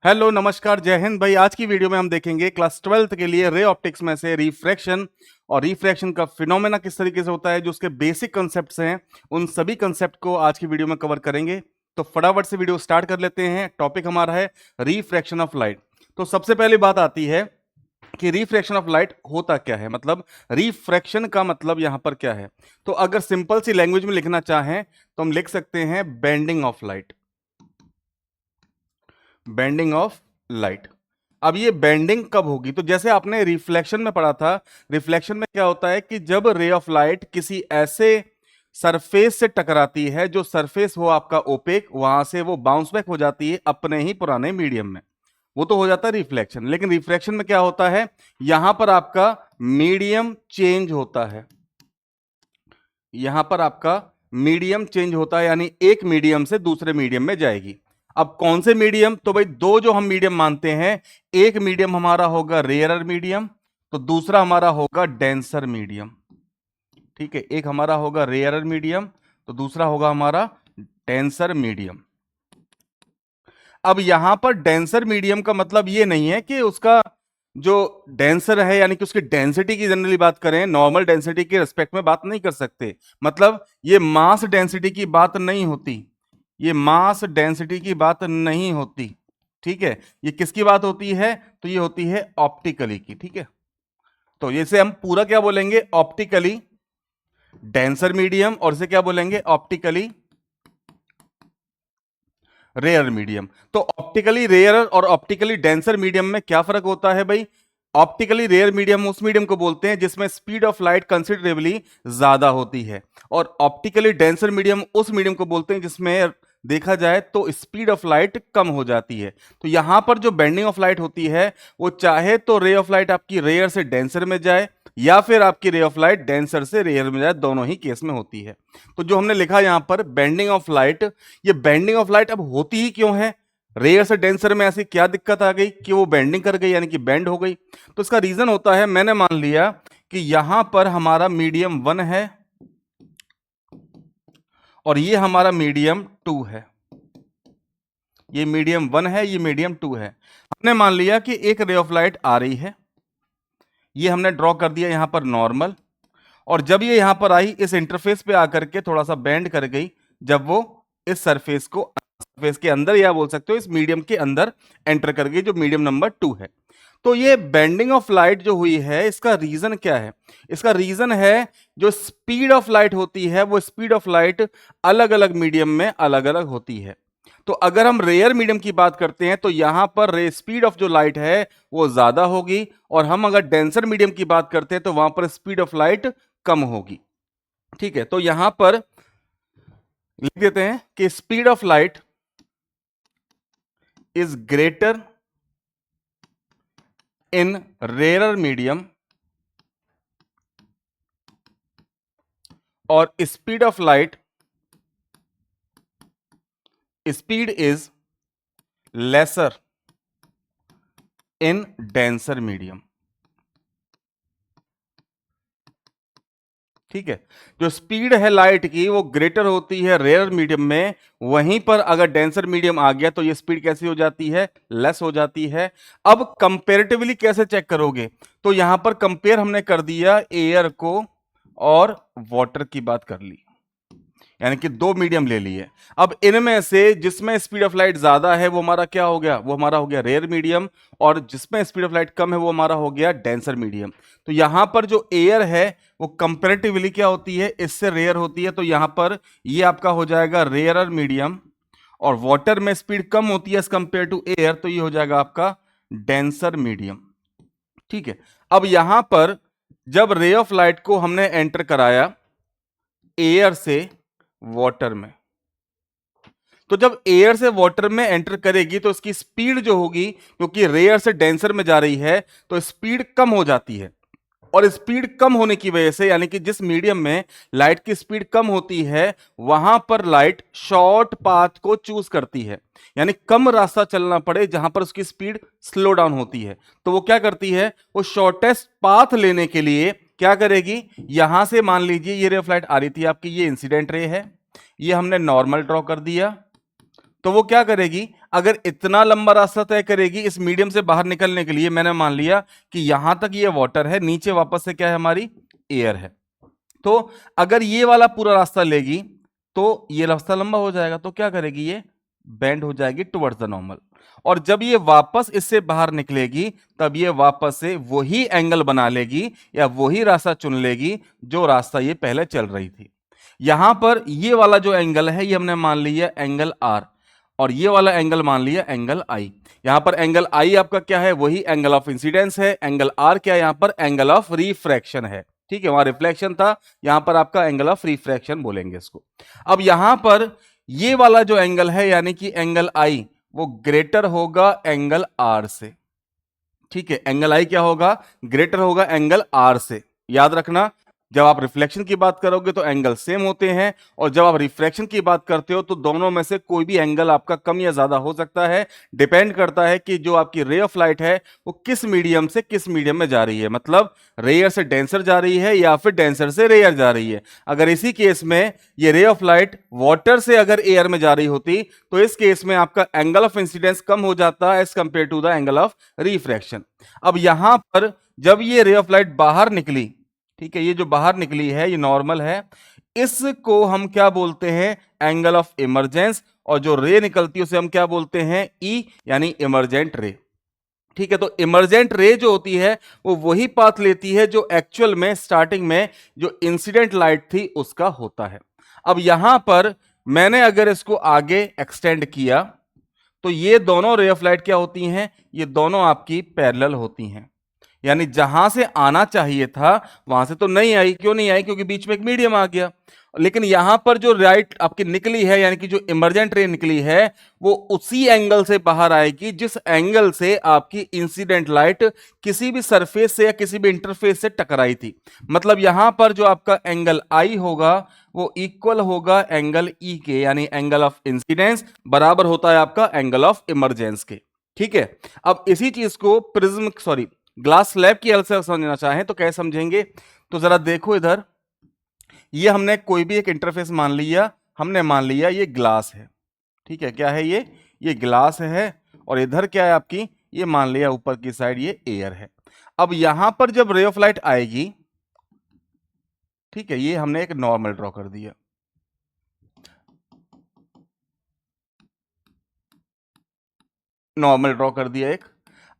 Hello नमस्कार जय हिंद भाई। आज की वीडियो में हम देखेंगे क्लास 12th के लिए रे ऑप्टिक्स में से रिफ्रैक्शन और रिफ्रैक्शन का फिनोमेना किस तरीके से होता है, जो उसके बेसिक कॉन्सेप्ट्स हैं उन सभी कॉन्सेप्ट को आज की वीडियो में कवर करेंगे। तो फटाफट से वीडियो स्टार्ट कर लेते हैं। टॉपिक हमारा है रिफ्रैक्शन ऑफ लाइट। तो सबसे पहली बात आती है कि रिफ्रैक्शन ऑफ लाइट होता क्या है, मतलब रिफ्रैक्शन का मतलब यहां पर क्या है। तो अगर सिंपल सी लैंग्वेज में लिखना चाहें तो हम लिख सकते हैं bending of light. Bending of light. अब ये बेंडिंग कब होगी, तो जैसे आपने रिफ्लेक्शन में पढ़ा था, रिफ्लेक्शन में क्या होता है कि जब रे ऑफ लाइट किसी ऐसे सरफेस से टकराती है जो सरफेस हो आपका ओपेक, वहां से वो बाउंस बैक हो जाती है अपने ही पुराने मीडियम में, वो तो हो जाता है रिफ्लेक्शन। लेकिन रिफ्रैक्शन में क्या होता है, यहां पर आपका मीडियम चेंज होता है। यहां पर आपका मीडियम चेंज होता है, यानी एक मीडियम से दूसरे मीडियम में जाएगी। अब कौन से मीडियम, तो भाई दो जो हम मीडियम मानते हैं, एक मीडियम हमारा होगा रेयरर मीडियम, तो दूसरा हमारा होगा डेंसर मीडियम। ठीक है, एक हमारा होगा रेयरर मीडियम तो दूसरा होगा हमारा डेंसर मीडियम। अब यहां पर डेंसर मीडियम का मतलब ये नहीं है कि उसका जो डेंसर है यानी कि उसकी डेंसिटी की जनरली बात करें, नॉर्मल डेंसिटी के रिस्पेक्ट में बात नहीं कर सकते, मतलब ये मास डेंसिटी की बात नहीं होती, ये मास डेंसिटी की बात नहीं होती। ठीक है, ये किसकी बात होती है, तो ये होती है ऑप्टिकली की। ठीक है, तो इसे हम पूरा क्या बोलेंगे, ऑप्टिकली डेंसर मीडियम, और इसे क्या बोलेंगे, ऑप्टिकली रेयर मीडियम। तो ऑप्टिकली रेयर और ऑप्टिकली डेंसर मीडियम में क्या फर्क होता है भाई। ऑप्टिकली रेयर मीडियम उस मीडियम को बोलते हैं जिसमें स्पीड ऑफ लाइट कंसिडरेबली ज्यादा होती है, और ऑप्टिकली डेंसर मीडियम उस मीडियम को बोलते हैं जिसमें देखा जाए तो स्पीड ऑफ लाइट कम हो जाती है। तो यहां पर जो बेंडिंग ऑफ लाइट होती है वो चाहे तो रे ऑफ लाइट आपकी रेयर से डेंसर में जाए, या फिर आपकी रे ऑफ लाइट डेंसर से रेयर में जाए, दोनों ही केस में होती है। तो जो हमने लिखा यहां पर बेंडिंग ऑफ लाइट, ये बेंडिंग ऑफ लाइट अब होती ही क्यों है, रेयर से डेंसर में ऐसी क्या दिक्कत आ गई कि वो बेंडिंग कर गई, यानी कि बेंड हो गई। तो इसका रीजन होता है, मैंने मान लिया कि यहां पर हमारा मीडियम 1 है और ये हमारा मीडियम 2 है। ये मीडियम 1 है, ये मीडियम 2 है। हमने मान लिया कि एक रे ऑफ लाइट आ रही है, ये हमने ड्रॉ कर दिया यहां पर नॉर्मल, और जब ये यहां पर आई इस इंटरफेस पे आकर के थोड़ा सा बेंड कर गई, जब वो इस सरफेस के अंदर, या बोल सकते हो इस मीडियम के अंदर एंटर कर गई, जो मीडियम नंबर 2 है। तो ये बेंडिंग ऑफ लाइट जो हुई है, इसका रीजन क्या है, इसका रीजन है जो स्पीड ऑफ लाइट होती है, वो स्पीड ऑफ लाइट अलग अलग मीडियम में अलग अलग होती है। तो अगर हम रेयर मीडियम की बात करते हैं तो यहां पर रे स्पीड ऑफ जो लाइट है वो ज्यादा होगी, और हम अगर डेंसर मीडियम की बात करते हैं तो वहां पर स्पीड ऑफ लाइट कम होगी। ठीक है, तो यहां पर लिख देते हैं कि speed of light is greater in rare medium और speed of light, speed is lesser in denser medium. ठीक है, जो स्पीड है लाइट की वो ग्रेटर होती है रेयर मीडियम में, वहीं पर अगर डेंसर मीडियम आ गया तो ये स्पीड कैसी हो जाती है, लेस हो जाती है। अब कंपेरेटिवली कैसे चेक करोगे, तो यहां पर कंपेयर हमने कर दिया एयर को और वाटर की बात कर ली, यानी कि दो मीडियम ले लिए। अब इनमें से जिसमें स्पीड ऑफ लाइट ज्यादा है वो हमारा क्या हो गया, वो हमारा हो गया रेयर मीडियम, और जिसमें स्पीड ऑफ लाइट कम है वो हमारा हो गया डेंसर मीडियम। तो यहां पर जो एयर है वो कंपेरेटिवली क्या होती है, इससे रेयर होती है, तो यहां पर ये आपका हो जाएगा रेयरर मीडियम, और वाटर में स्पीड कम होती है एज कंपेयर टू एयर, तो ये हो जाएगा आपका डेंसर मीडियम। ठीक है, अब यहां पर जब रे ऑफ लाइट को हमने एंटर कराया एयर से वाटर में, तो जब एयर से वाटर में एंटर करेगी तो इसकी स्पीड जो होगी, क्योंकि रेयर से डेंसर में जा रही है तो स्पीड कम हो जाती है, और स्पीड कम होने की वजह से, यानी कि जिस मीडियम में लाइट की स्पीड कम होती है वहां पर लाइट शॉर्ट पाथ को चूज करती है, यानी कम रास्ता चलना पड़े जहां पर उसकी स्पीड स्लो डाउन होती है, तो वो क्या करती है, वो शॉर्टेस्ट पाथ लेने के लिए क्या करेगी, यहां से मान लीजिए ये रे ऑफ लाइट आ रही थी आपकी, ये इंसिडेंट रे है, ये हमने नॉर्मल ड्रॉ कर दिया, तो वो क्या करेगी, अगर इतना लंबा रास्ता तय करेगी इस मीडियम से बाहर निकलने के लिए, मैंने मान लिया कि यहां तक ये वाटर है, नीचे वापस से क्या है हमारी एयर है, तो अगर ये वाला पूरा रास्ता लेगी तो ये रास्ता लंबा हो जाएगा, तो क्या करेगी, ये बेंड हो जाएगी टुवर्ड्स द नॉर्मल, और जब ये वापस इससे बाहर निकलेगी तब ये वापस से वही एंगल बना लेगी या वही रास्ता चुन लेगी जो रास्ता ये पहले चल रही थी। यहां पर ये वाला जो एंगल है ये हमने मान लिया एंगल आर, और ये वाला एंगल मान लिया एंगल आई। यहां पर एंगल आई आपका क्या है, वही एंगल ऑफ इंसिडेंस है, एंगल आर क्या है यहां पर, एंगल ऑफ रिफ्रैक्शन है, ठीक है, वहां रिफ्लेक्शन था, यहां पर आपका एंगल ऑफ रिफ्रैक्शन बोलेंगे इसको। अब यहां पर ये वाला जो एंगल है यानी कि एंगल आई वो ग्रेटर होगा एंगल आर से, ठीक है, एंगल आई क्या होगा, ग्रेटर होगा एंगल आर से। याद रखना, जब आप रिफ्लेक्शन की बात करोगे तो एंगल सेम होते हैं, और जब आप रिफ्रैक्शन की बात करते हो तो दोनों में से कोई भी एंगल आपका कम या ज्यादा हो सकता है, डिपेंड करता है कि जो आपकी रे ऑफ लाइट है वो किस मीडियम से किस मीडियम में जा रही है, मतलब रेयर से डेंसर जा रही है या फिर डेंसर से रेयर जा रही है। अगर इसी केस में ये रे ऑफ लाइट वाटर से अगर एयर में जा रही होती तो इस केस में आपका एंगल ऑफ इंसिडेंस कम हो जाता है as compare to the angle of refraction. अब यहां पर जब ये रे ऑफ लाइट बाहर निकली, ठीक है, ये जो बाहर निकली है ये नॉर्मल है, इसको हम क्या बोलते हैं, एंगल ऑफ इमरजेंस, और जो रे निकलती है उसे हम क्या बोलते हैं, ई यानी इमरजेंट रे, ठीक है। तो इमरजेंट रे जो होती है वो वही पाथ लेती है जो एक्चुअल में स्टार्टिंग में जो इंसिडेंट लाइट थी उसका होता है। अब यहां पर मैंने अगर इसको आगे एक्सटेंड किया तो ये दोनों रे ऑफ लाइट क्या होती हैं, ये दोनों आपकी पैरेलल होती हैं, यानी जहां से आना चाहिए था वहां से तो नहीं आई, क्यों नहीं आई, क्योंकि बीच में एक मीडियम आ गया, लेकिन यहां पर जो राइट आपकी निकली है यानी कि जो इमरजेंट रे निकली है वो उसी एंगल से बाहर आएगी जिस एंगल से आपकी इंसिडेंट लाइट किसी भी सरफेस से या किसी भी इंटरफेस से टकराई थी। मतलब यहां पर जो आपका एंगल आई होगा वो इक्वल होगा एंगल ई के, यानी एंगल ऑफ इंसिडेंस बराबर होता है आपका एंगल ऑफ इमरजेंस के, ठीक है। अब इसी चीज को प्रिज्म सॉरी ग्लास स्लैब की हेल्प से समझना चाहें तो कैसे समझेंगे, तो जरा देखो इधर, ये हमने कोई भी एक इंटरफेस मान लिया, हमने मान लिया ये ग्लास है, ठीक है, क्या है ये ग्लास है, और इधर क्या है आपकी, ये मान लिया ऊपर की साइड ये एयर है। अब यहां पर जब रे ऑफ लाइट आएगी, ठीक है, ये हमने एक नॉर्मल ड्रॉ कर दिया, नॉर्मल ड्रॉ कर दिया एक।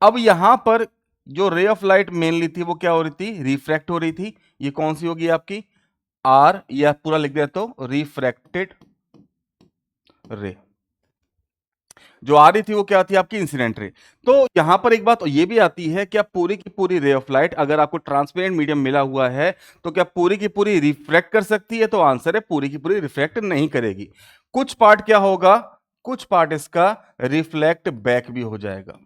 अब यहां पर जो रे ऑफ लाइट मेनली थी वो क्या हो रही थी, रिफ्रैक्ट हो रही थी, ये कौन सी होगी आपकी आर, या पूरा लिख दिया तो रिफ्रैक्टेड रे, जो आ रही थी वो क्या थी आपकी इंसिडेंट रे। तो यहां पर एक बात ये भी आती है कि आप पूरी की पूरी रे ऑफ लाइट अगर आपको ट्रांसपेरेंट मीडियम मिला हुआ है तो क्या पूरी की पूरी रिफ्रैक्ट कर सकती है, तो आंसर है पूरी की पूरी रिफ्रैक्ट नहीं करेगी। कुछ पार्ट क्या होगा, कुछ पार्ट इसका रिफ्लेक्ट बैक भी हो जाएगा,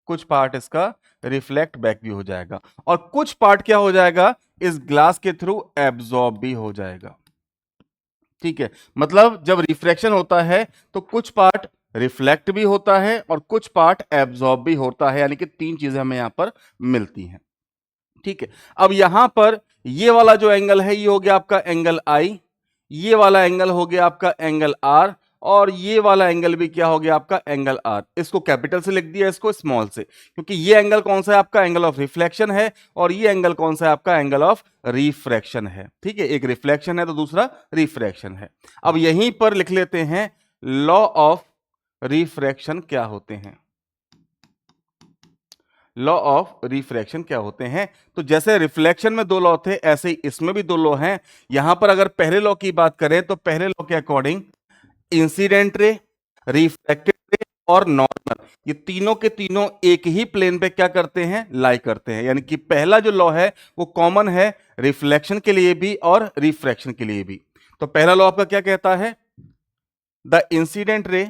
कुछ पार्ट इसका रिफ्लेक्ट बैक भी हो जाएगा, और कुछ पार्ट क्या हो जाएगा, इस ग्लास के थ्रू एब्जॉर्ब भी हो जाएगा, ठीक है। मतलब जब रिफ्रैक्शन होता है तो कुछ पार्ट रिफ्लेक्ट भी होता है और कुछ पार्ट एब्जॉर्ब भी होता है, यानी कि तीन चीजें हमें यहां पर मिलती हैं, ठीक है। अब यहां पर ये वाला जो एंगल है ये हो गया आपका एंगल आई, ये वाला एंगल हो गया आपका एंगल आर, और ये वाला एंगल भी क्या हो गया आपका एंगल आर। इसको कैपिटल से लिख दिया, इसको स्मॉल से, क्योंकि ये एंगल कौन सा है आपका एंगल ऑफ रिफ्लेक्शन है, और ये एंगल कौन सा है आपका एंगल ऑफ रिफ्रैक्शन है, ठीक है। एक रिफ्लेक्शन है तो दूसरा रिफ्रैक्शन है। अब यहीं पर लिख लेते हैं लॉ ऑफ रिफ्रैक्शन क्या होते हैं, लॉ ऑफ रिफ्रैक्शन क्या होते हैं। तो जैसे रिफ्लेक्शन में दो लॉ थे ऐसे ही इसमें भी दो लॉ हैं। यहां पर अगर पहले लॉ की बात करें तो पहले लॉ के अकॉर्डिंग इंसिडेंट रे, रिफ्रैक्टेड रे और नॉर्मल, ये तीनों के तीनों एक ही प्लेन पे क्या करते हैं, लाई करते हैं, यानी कि पहला जो लॉ है वो कॉमन है रिफ्लेक्शन के लिए भी और रिफ्रैक्शन के लिए भी। तो पहला लॉ आपका क्या कहता है, the incident ray,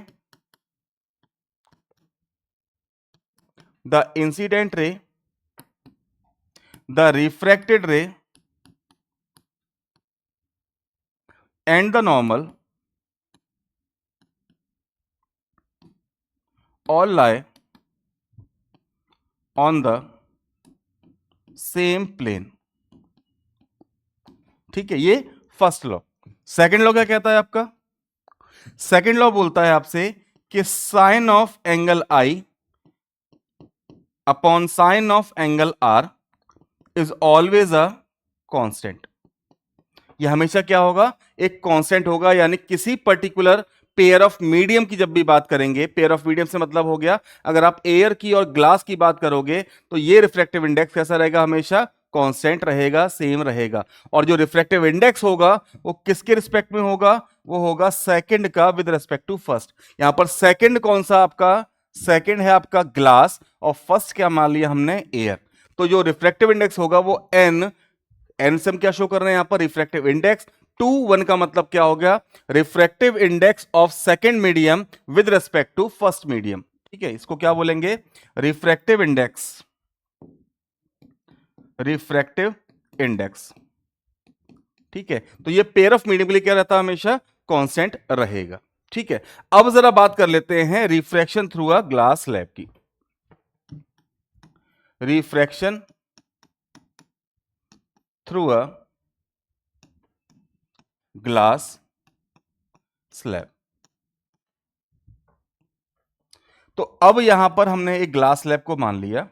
the incident ray, the refracted रे and the normal all lie on the same plane, ठीक है, ये फर्स्ट लॉ। सेकंड लॉ क्या कहता है आपका, सेकंड लॉ बोलता है आपसे कि sine of angle I upon sine of angle R is always a constant. ये हमेशा क्या होगा, एक कांस्टेंट होगा। यानी किसी पर्टिकुलर पेयर ऑफ मीडियम की जब भी बात करेंगे, पेयर ऑफ मीडियम से मतलब हो गया अगर आप एयर की और ग्लास की बात करोगे तो ये रिफ्रैक्टिव इंडेक्स कैसा रहेगा, हमेशा कांस्टेंट रहेगा, सेम रहेगा। और जो रिफ्रैक्टिव इंडेक्स होगा वो किसके रिस्पेक्ट में होगा, वो होगा सेकंड का विद रिस्पेक्ट टू फर्स्ट। यहां पर सेकंड कौन सा आपका, सेकंड है आपका ग्लास, और फर्स्ट क्या मान लिया हमने, एयर। तो जो रिफ्रैक्टिव इंडेक्स होगा वो एन से हम क्या शो कर रहे हैं यहां पर, रिफ्रैक्टिव इंडेक्स। 2 1 का मतलब क्या हो गया, refractive index of second medium with respect to first medium. ठीक है, इसको क्या बोलेंगे, रिफ्रैक्टिव इंडेक्स, रिफ्रैक्टिव इंडेक्स। ठीक है, तो ये पेयर ऑफ मीडियम के लिए क्या रहता है, हमेशा कांस्टेंट रहेगा। ठीक है, अब जरा बात कर लेते हैं refraction through a glass slab की। Refraction through a glass slab. तो अब यहां पर हमने एक ग्लास स्लैब को मान लिया,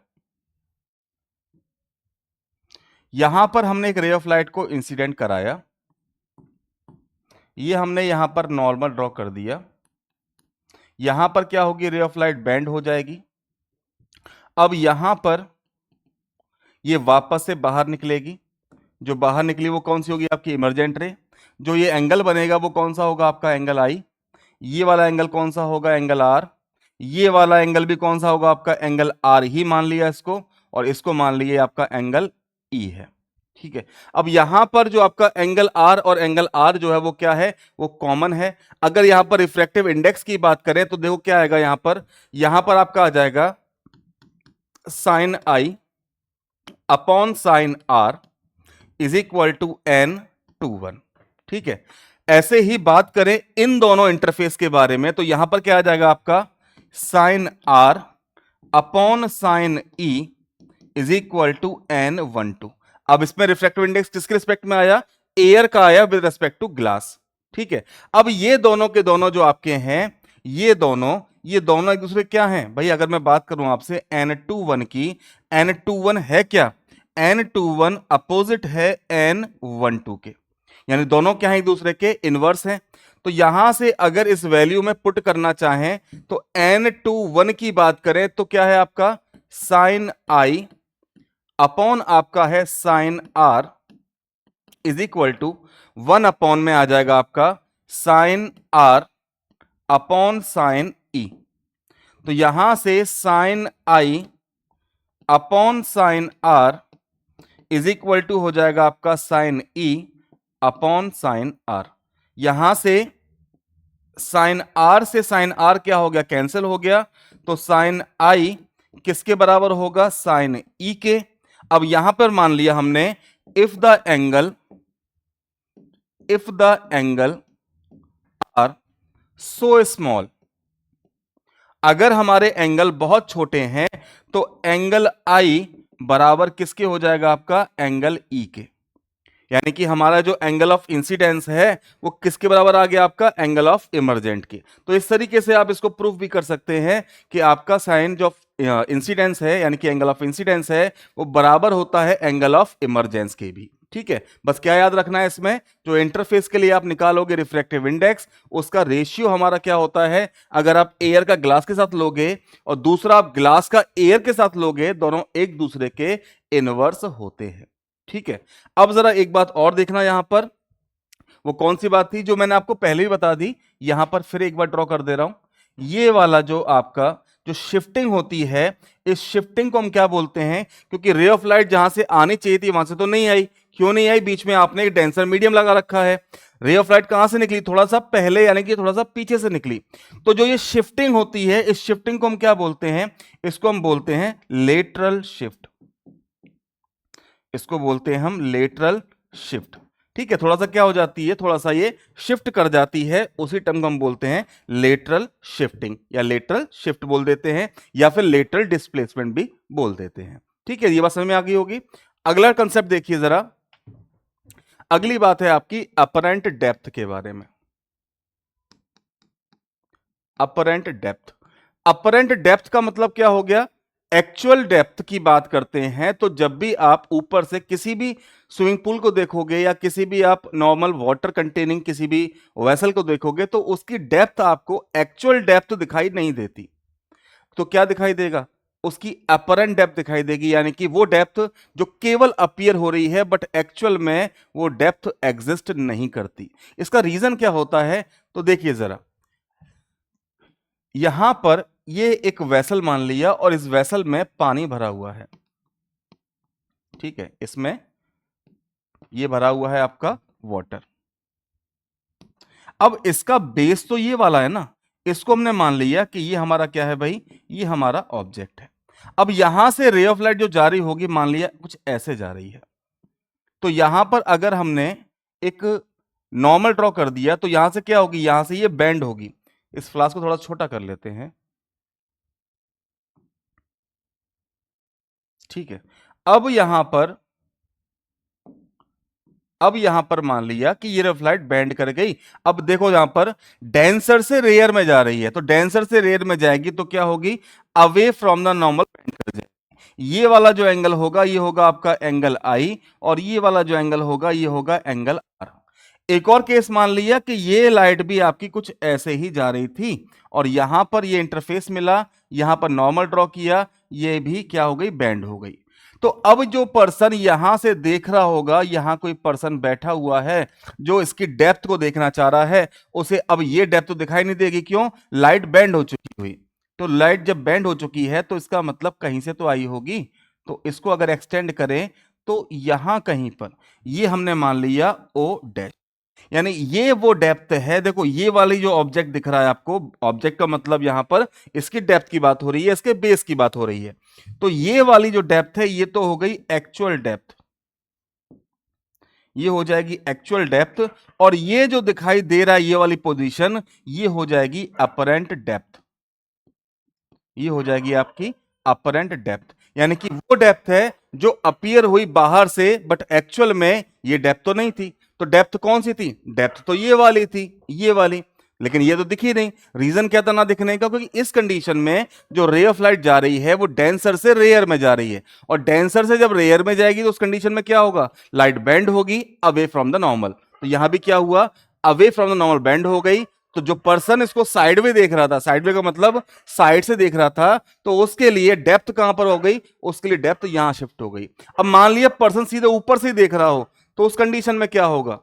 यहां पर हमने एक रे ऑफ लाइट को इंसिडेंट कराया, ये हमने यहां पर नॉर्मल ड्रॉ कर दिया। यहां पर क्या होगी, रे ऑफ लाइट बेंड हो जाएगी। अब यहां पर ये वापस से बाहर निकलेगी, जो बाहर निकली वो कौन सी होगी, आपकी इमर्जेंट रे। जो ये एंगल बनेगा वो कौन सा होगा, आपका एंगल आई। ये वाला एंगल कौन सा होगा, एंगल आर। ये वाला एंगल भी कौन सा होगा, आपका एंगल आर ही मान लिया इसको, और इसको मान लिया आपका एंगल ई है। ठीक है, अब यहां पर जो आपका एंगल आर और एंगल आर जो है वो क्या है, वो कॉमन है। अगर यहां पर रिफ्रैक्टिव इंडेक्स की बात करें तो देखो क्या आएगा, यहां पर आपका आ जाएगा sine I upon sine R is equal to n/2 1। ठीक है, ऐसे ही बात करें इन दोनों इंटरफेस के बारे में तो यहां पर क्या आ जाएगा आपका sine R upon sine E is equal to n/2। अब इसमें रिफ्रैक्टिव इंडेक्स किसके रिस्पेक्ट में आया, एयर का आया विद रिस्पेक्ट टू ग्लास। ठीक है, अब ये दोनों के दोनों जो आपके हैं, ये दोनों एक दूसरे क्या हैं भाई, अगर मैं बात करूं आपसे n/2 की, n/2 है क्या, n/2 अपोजिट है n/2 के, यानी दोनों क्या है, एक दूसरे के इनवर्स हैं। तो यहां से अगर इस वैल्यू में पुट करना चाहें तो n/2 की बात करें तो क्या है आपका साइन आई अपॉन आपका है sine R is equal to 1 में आ जाएगा आपका sine R upon sine E. तो यहां से sine I upon sine R is equal to हो जाएगा आपका sine E upon sine R. यहां से साइन आर क्या हो गया, कैंसिल हो गया। तो साइन आई किसके बराबर होगा, साइन ई के। अब यहां पर मान लिया हमने if the angle R so small, अगर हमारे एंगल बहुत छोटे हैं तो एंगल आई बराबर किसके हो जाएगा, आपका एंगल ई के। यानी कि हमारा जो एंगल ऑफ इंसिडेंस है वो किसके बराबर आ गया, आपका एंगल ऑफ इमर्जेंट के। तो इस तरीके से आप इसको प्रूफ भी कर सकते हैं कि आपका साइन जो इंसिडेंस है, यानी कि एंगल ऑफ इंसिडेंस है, वो बराबर होता है एंगल ऑफ इमरजेंस के भी। ठीक है, बस क्या याद रखना है इसमें, जो इंटरफेस के लिए आप निकालोगे रिफ्रैक्टिव इंडेक्स, उसका रेशियो हमारा क्या होता है, अगर आप एयर का ग्लास के साथ लोगे और दूसरा आप ग्लास का एयर के साथ लोगे, दोनों एक दूसरे के इनवर्स होते हैं। ठीक है, अब जरा एक बात और देखना यहां पर, वो कौन सी बात थी जो मैंने आपको पहले ही बता दी, यहां पर फिर एक बार ड्रॉ कर दे रहा हूं। ये वाला जो आपका जो शिफ्टिंग होती है, इस शिफ्टिंग को हम क्या बोलते हैं, क्योंकि रे ऑफ लाइट जहां से आनी चाहिए थी वहां से तो नहीं आई। क्यों नहीं आई, बीच में आपने एक डेंसर मीडियम लगा रखा है। रे ऑफ लाइट कहां से निकली, थोड़ा सा पहले यानी कि थोड़ा सा पीछे से निकली। तो जो ये शिफ्टिंग होती है, इस शिफ्टिंग को हम क्या बोलते हैं, इसको हम बोलते हैं लेटरल शिफ्ट। इसको बोलते हैं हम लेटरल शिफ्ट। ठीक है, थोड़ा सा क्या हो जाती है, थोड़ा सा ये शिफ्ट कर जाती है, उसी टर्म को हम बोलते हैं लेटरल शिफ्टिंग, या लेटरल शिफ्ट बोल देते हैं, या फिर लेटरल डिस्प्लेसमेंट भी बोल देते हैं। ठीक है, ये बात समझ में आ गई होगी। अगला कंसेप्ट देखिए जरा, अगली बात है आपकी अपरेंट डेप्थ के बारे में। Apparent depth. अपरेंट डेप्थ का मतलब क्या हो गया? एक्चुअल डेप्थ की बात करते हैं तो जब भी आप ऊपर से किसी भी स्विमिंग पूल को देखोगे या किसी भी आप नॉर्मल वाटर कंटेनिंग किसी भी वेसल को देखोगे तो उसकी डेप्थ आपको एक्चुअल डेप्थ दिखाई नहीं देती। तो क्या दिखाई देगा? उसकी अपरेंट डेप्थ दिखाई देगी, यानी कि वो डेप्थ जो केवल अपीयर हो रही है बट एक्चुअल में वो डेप्थ एग्जिस्ट नहीं करती। इसका रीजन क्या होता है? तो देखिए जरा, यहां पर ये एक वेसल मान लिया और इस वेसल में पानी भरा हुआ है, ठीक है, इसमें ये भरा हुआ है आपका वाटर। अब इसका बेस तो ये वाला है ना, इसको हमने मान लिया कि ये हमारा क्या है भाई, ये हमारा ऑब्जेक्ट है। अब यहां से रे ऑफ लाइट जो जा रही होगी, मान लिया कुछ ऐसे जा रही है, तो यहां पर अगर हमने एक नॉर्मल ड्रॉ कर दिया तो यहां से क्या होगी, यहां से ये बेंड होगी। इस फ्लास्क को थोड़ा छोटा कर लेते हैं, ठीक है। अब यहां पर अब यहां पर मान लिया कि ये रेड लाइट बेंड कर गई। अब देखो यहां पर डेंसर से रेयर में जा रही है, तो डेंसर से रेयर में जाएगी तो क्या होगी, away from the normal bend कर जाएगी। ये वाला जो एंगल होगा ये होगा आपका एंगल आई, और ये वाला जो एंगल होगा ये होगा एंगल आर। एक और केस मान लिया कि ये लाइट भी आपकी कुछ ऐसे ही जा रही थी और यहां पर ये इंटरफेस मिला, यहां पर नॉर्मल ड्रॉ किया, ये भी क्या हो गई, बेंड हो गई। तो अब जो पर्सन यहां से देख रहा होगा, यहां कोई पर्सन बैठा हुआ है जो इसकी डेप्थ को देखना चाह रहा है, उसे अब ये डेप्थ तो दिखाई नहीं देगी, क्यों, लाइट बेंड हो चुकी हुई। तो लाइट जब बेंड हो चुकी है तो इसका मतलब कहीं से तो आई होगी। तो इसको अगर एक्सटेंड करें तो यहां कहीं पर ये हमने मान लिया ओ डैश, यानी ये वो डेप्थ है। देखो ये वाली जो ऑब्जेक्ट दिख रहा है आपको, ऑब्जेक्ट का मतलब यहां पर इसकी डेप्थ की बात हो रही है, इसके बेस की बात हो रही है। तो ये वाली जो डेप्थ है ये तो हो गई एक्चुअल डेप्थ, ये हो जाएगी एक्चुअल डेप्थ। और ये जो दिखाई दे रहा है ये वाली पोजीशन, ये हो जाएगी अपरेंट डेप्थ, ये हो जाएगी आपकी अपरेंट डेप्थ। यानी कि वो डेप्थ है जो अपीयर हुई बाहर से बट एक्चुअल में ये डेप्थ तो नहीं थी। तो डेप्थ कौन सी थी, डेप्थ तो ये वाली थी, ये वाली, लेकिन ये तो दिखी नहीं। रीजन क्या था ना दिखने का, क्योंकि इस कंडीशन में जो रे ऑफ लाइट जा रही है वो डेंसर से रेयर में जा रही है, और डेंसर से जब रेयर में जाएगी तो उस कंडीशन में क्या होगा, लाइट बेंड होगी अवे फ्रॉम द नॉर्मल। तो यहां भी क्या हुआ, away from the normal bend हो गई। तो जो पर्सन इसको साइड में देख रहा था, साइड में का मतलब साइड से देख रहा था, तो उसके लिए डेप्थ कहां पर हो गई, उसके लिए डेप्थ यहां शिफ्ट हो गई। अब मान लिया पर्सन सीधे ऊपर से देख रहा हो, तो उस कंडीशन में क्या होगा,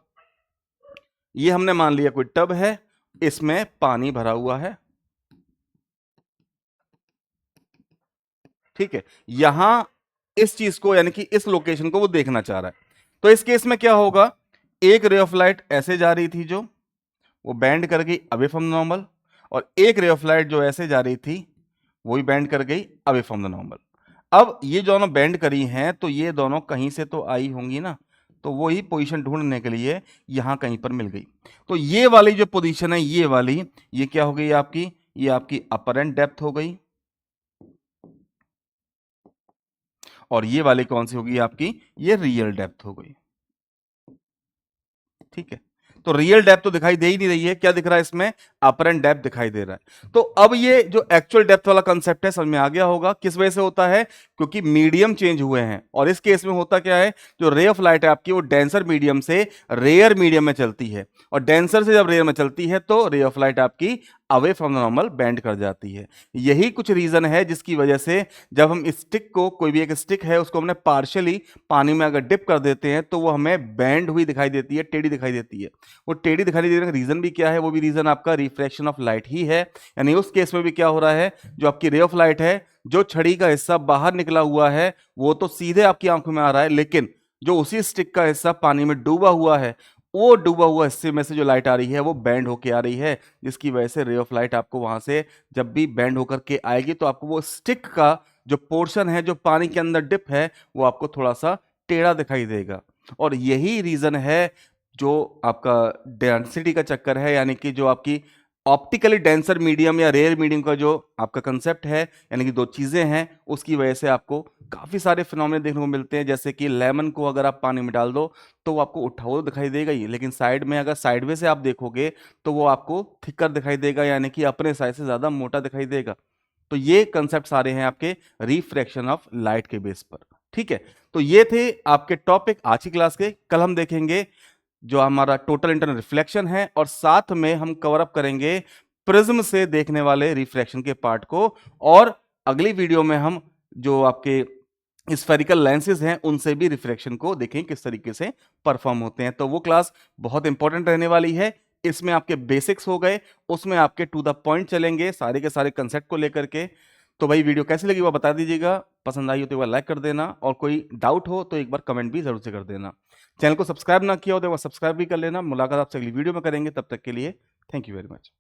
ये हमने मान लिया कोई टब है, इसमें पानी भरा हुआ है, ठीक है। यहां इस चीज को यानी कि इस लोकेशन को वो देखना चाह रहा है। तो इस केस में क्या होगा, एक रे ऑफ लाइट ऐसे जा रही थी जो वो बैंड कर गई अवे फ्रॉम द नॉर्मल, और एक रे ऑफ लाइट जो ऐसे जा रही थी वो भी बैंड कर गई अवे फ्रॉम द नॉर्मल। अब ये दोनों बैंड करी हैं तो ये दोनों कहीं से तो आई होंगी ना, तो वही पोजीशन ढूंढने के लिए यहां कहीं पर मिल गई। तो ये वाली जो पोजीशन है ये वाली, ये क्या हो गई आपकी, ये आपकी अपरेंट डेप्थ हो गई, और ये वाली कौन सी होगी आपकी, ये रियल डेप्थ हो गई, ठीक है। तो रियल डेप्थ तो दिखाई दे ही नहीं रही है, क्या दिख रहा है इसमें, अपरेंट डेप्थ दिखाई दे रहा है। तो अब ये जो एक्चुअल डेप्थ वाला कंसेप्ट है समझ में आ गया होगा, किस वजह से होता है, क्योंकि मीडियम चेंज हुए हैं। और इस केस में होता क्या है, जो रे ऑफ लाइट है आपकी वो डेंसर मीडियम से रेयर मीडियम में चलती है, और डेंसर से जब रेयर में चलती है तो रे ऑफ लाइट आपकी away from the normal bend कर जाती है। यही कुछ रीजन है जिसकी वजह से जब हम स्टिक को, कोई भी एक स्टिक है उसको हमने पार्शियली पानी में अगर डिप कर देते हैं तो वो हमें बेंड हुई दिखाई देती है, टेढ़ी दिखाई देती है। वो टेढ़ी दिखाई देने का रीजन भी क्या है, वो भी रीजन आपका रिफ्रैक्शन ऑफ लाइट ही है। यानी उस केस में भी क्या हो रहा है, जो आपकी रे ऑफ लाइट है, जो छड़ी का हिस्सा बाहर निकला हुआ है वो तो सीधे आपकी आंखों में आ रहा है, लेकिन जो उसी स्टिक का हिस्सा पानी में डूबा हुआ है, वो डूबा हुआ हिस्से में से जो लाइट आ रही है वो बैंड होके आ रही है, जिसकी वजह से रे ऑफ लाइट आपको वहां से जब भी बैंड होकर के आएगी तो आपको वो स्टिक का जो पोर्शन है जो पानी के अंदर डिप है वो आपको थोड़ा सा टेढ़ा दिखाई देगा। और यही रीजन है जो आपका डेंसिटी का चक्कर है, यानी कि जो आपकी ऑप्टिकली डेंसर मीडियम या रेयर मीडियम का जो आपका कंसेप्ट है, यानी कि दो चीजें हैं, उसकी वजह से आपको काफी सारे फिनोमेना देखने को मिलते हैं। जैसे कि लेमन को अगर आप पानी में डाल दो तो वो आपको उठा हुआ दिखाई देगा ही, लेकिन साइड में अगर साइडवे से आप देखोगे तो वो आपको थिकर दिखाई देगा, यानी कि अपने साइज से ज्यादा मोटा दिखाई देगा। तो ये कंसेप्ट सारे हैं आपके रिफ्रैक्शन ऑफ लाइट के बेस पर। ठीक है, तो ये थे आपके टॉपिक आज की क्लास के। कल हम देखेंगे जो हमारा टोटल इंटरनल रिफ्लेक्शन है, और साथ में हम कवर अप करेंगे प्रिज्म से देखने वाले रिफ्रैक्शन के पार्ट को। और अगली वीडियो में हम जो आपके स्फेरिकल लेंसेज हैं उनसे भी रिफ्रैक्शन को देखें किस तरीके से परफॉर्म होते हैं। तो वो क्लास बहुत इंपॉर्टेंट रहने वाली है। इसमें आपके बेसिक्स हो गए, उसमें आपके टू द पॉइंट चलेंगे सारे के सारे कंसेप्ट को लेकर के। तो भाई वीडियो कैसी लगी वो बता दीजिएगा, पसंद आई हो तो एक बार लाइक कर देना, और कोई डाउट हो तो एक बार कमेंट भी जरूर से कर देना। चैनल को सब्सक्राइब ना किया हो तो एक बार सब्सक्राइब भी कर लेना। मुलाकात आपसे अगली वीडियो में करेंगे, तब तक के लिए थैंक यू वेरी मच।